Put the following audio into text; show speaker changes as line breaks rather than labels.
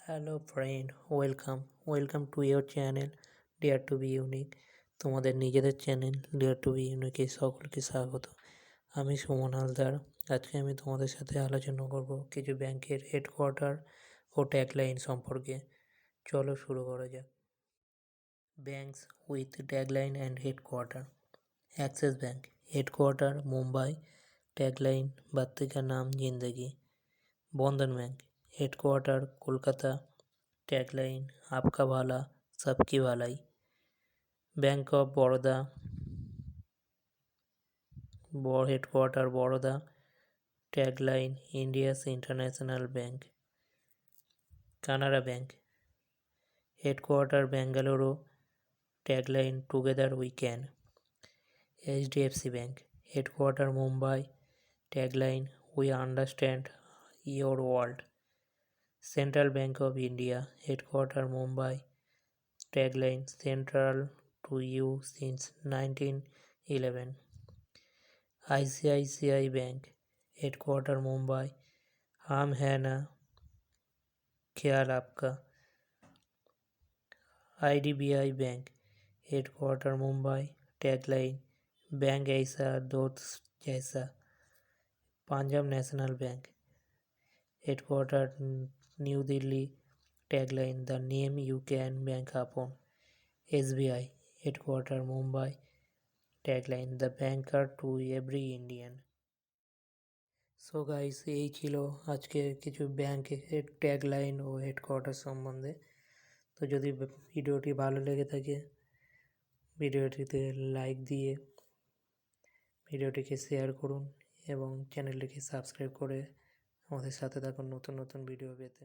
Hello friend, welcome to your channel dare to be unique. তোমাদের নিজেদের channel dare to be ইউনিকে সকলকে স্বাগত। আমি সুমন হালদার। আজকে আমি তোমাদের সাথে আলোচনা করব কিছু ব্যাংকের হেডকোয়ার্টার ও ট্যাগলাইন সম্পর্কে। চলো শুরু করা যাক। Banks with tagline and headquarter. Axis bank headquarter Mumbai, tagline বাত্তি কা নাম জিন্দেগি। Bandhan bank headquarter Kolkata, tagline आपका भला सबकी भलाई। Bank of Baroda headquarter Baroda, tagline India's international bank. Canara bank headquarter Bengaluru, tagline together we can. HDFC bank headquarter Mumbai, tagline we understand your world. Central bank of India headquarter Mumbai, tagline central to you since 1911। ICICI bank headquarter Mumbai, हम है ना ख्याल आपका। IDBI bank headquarter Mumbai, tagline bank ऐसा दोस्त जैसा। Punjab national bank headquarter New Delhi, tagline the name you can bank upon. SBI headquarter Mumbai, tagline the banker to every Indian. So guys, এই ছিল আজকে কিছু ব্যাংকের ট্যাগলাইন ও হেডকোয়ার্টার সম্বন্ধে। তো যদি ভিডিওটি ভালো লেগে থাকে ভিডিওটিতে লাইক দিয়ে ভিডিওটিকে শেয়ার করুন এবং চ্যানেলটিকে সাবস্ক্রাইব করে আমাদের সাথে থাকুন নতুন নতুন ভিডিও পেতে।